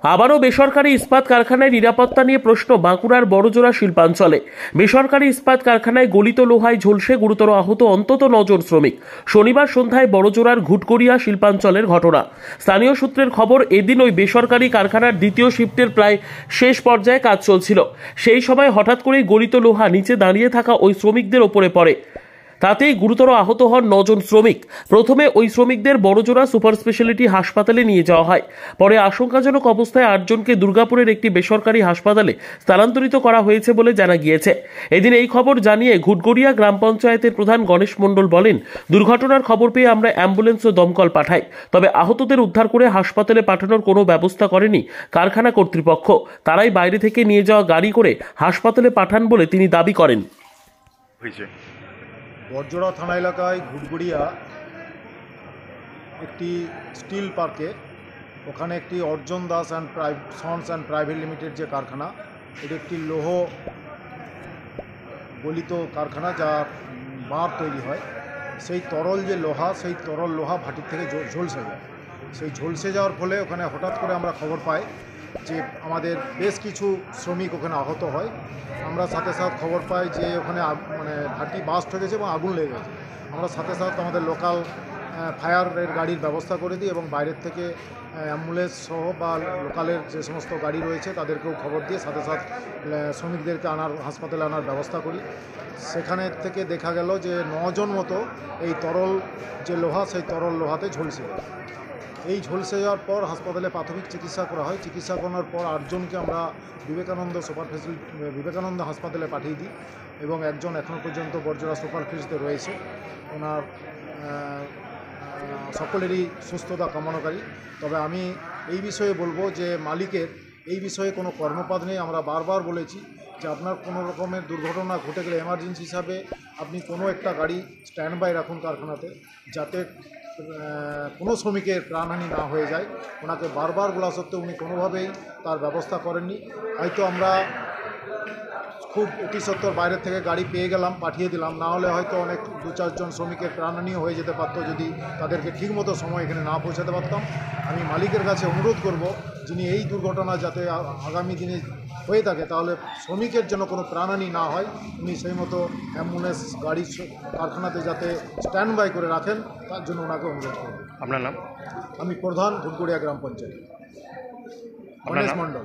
আবারও বেসরকারি ইস্পাত কারখানায় নিরাপত্তা নিয়ে প্রশ্ন বাঁকুড়ার বড়জোড়া শিল্পাঞ্চলে। বেসরকারি ইস্পাত কারখানায় গলিত লোহায় ঝলসে গুরুতর আহত অন্তত 9 জন শ্রমিক। শনিবার সন্ধ্যায় বড়জোড়ার ঘুটগড়িয়া শিল্পাঞ্চলের ঘটনা। স্থানীয় সূত্রের খবর, এদিন ওই বেসরকারি কারখানার দ্বিতীয় শিফটের প্রায় শেষ পর্যায়ে কাজ চলছিল। সেই সময় হঠাৎ করেই গলিত লোহা নিচে দাঁড়িয়ে থাকা ওই শ্রমিকদের ওপরে পড়ে। তাতেই গুরুতর আহত হন 9 জন শ্রমিক। প্রথমে ওই শ্রমিকদের বড়জোড়া সুপার স্পেশালিটি হাসপাতালে নিয়ে যাওয়া হয়। পরে আশঙ্কাজনক অবস্থায় 8 জনকে দুর্গাপুরের একটি বেসরকারি হাসপাতালে স্থানান্তরিত করা হয়েছে বলে জানা গিয়েছে। এদিন এই খবর জানিয়ে ঘুটগড়িয়া গ্রাম পঞ্চায়েতের প্রধান গণেশ মণ্ডল বলেন, দুর্ঘটনার খবর পেয়ে আমরা অ্যাম্বুলেন্স ও দমকল পাঠাই। তবে আহতদের উদ্ধার করে হাসপাতালে পাঠানোর কোনো ব্যবস্থা করেনি কারখানা কর্তৃপক্ষ। তারাই বাইরে থেকে নিয়ে যাওয়া গাড়ি করে হাসপাতালে পাঠান বলে তিনি দাবি করেন। বড়জোড়া থানা এলাকায় ঘুটগড়িয়া একটি স্টিল পার্কে, ওখানে একটি অর্জন Das sons and private limited যে কারখানা, এটি একটি লৌহ গলিত কারখানা যা বার তৈরি হয়। সেই তরল যে লোহা, সেই তরল লোহা ভাটির থেকে ঝলসে যায়। সেই ঝলসে যাওয়ার ফলে ওখানে হঠাৎ করে আমরা খবর পাই যে আমাদের বেশ কিছু শ্রমিক ওখানে আহত হয়। আমরা সাথে সাথে খবর পাই যে ওখানে ভাটি বাস্ট হয়ে গেছে এবং আগুন লেগে গেছে। আমরা সাথে সাথে আমাদের লোকাল ফায়ারের গাড়ির ব্যবস্থা করে দিই এবং বাইরের থেকে অ্যাম্বুলেন্স সহ বা লোকালের যে সমস্ত গাড়ি রয়েছে তাদেরকেও খবর দিয়ে সাথে সাথে শ্রমিকদেরকে হাসপাতালে আনার ব্যবস্থা করি। সেখানে থেকে দেখা গেল যে 9 জন মতো এই তরল যে লোহা, সেই তরল লোহাতে ঝলসে যায়। এই ঝলসে যাওয়ার পর হাসপাতালে প্রাথমিক চিকিৎসা করা হয়। চিকিৎসা করানোর পর 8 জনকে আমরা বিবেকানন্দ হাসপাতালে পাঠিয়ে দিই এবং একজন এখনও পর্যন্ত বড়জোড়া সুপার ফেসিলিটিতে রয়েছে। ওনার সকলেরই সুস্থতা কামনাকারী। তবে আমি এই বিষয়ে বলবো যে মালিকের এই বিষয়ে কোনো কর্ণপাত নেই। আমরা বারবার বলেছি যে আপনার কোনো রকমের দুর্ঘটনা ঘটে গেলে এমার্জেন্সি হিসাবে আপনি কোনো একটা গাড়ি স্ট্যান্ড বাই রাখুন কারখানাতে, যাতে কোনো শ্রমিকের প্রাণহানি না হয়ে যায়। ওনাকে বারবার বলা সত্ত্বেও উনি কোনোভাবেই তার ব্যবস্থা করেননি। হয়তো আমরা খুব অতি সত্বর বাইরের থেকে গাড়ি পেয়ে গেলাম, পাঠিয়ে দিলাম, না হলে হয়তো অনেক 2-4 জন শ্রমিকের প্রাণহানিও হয়ে যেতে পারত যদি তাদেরকে ঠিকমতো সময় এখানে না পৌঁছাতে পারতাম। আমি মালিকের কাছে অনুরোধ করব, যিনি এই দুর্ঘটনা যাতে আগামী দিনে হয়ে থাকে তাহলে শ্রমিকের জন্য কোনো প্রাণহানি না হয়, উনি সেই মতো অ্যাম্বুলেন্স গাড়ি কারখানাতে যাতে স্ট্যান্ড বাই করে রাখেন, তার জন্য ওনাকে অনুরোধ করব। আপনার নাম? আমি প্রধান ঘুটগড়িয়া গ্রাম পঞ্চায়েত, গণেশ মণ্ডল।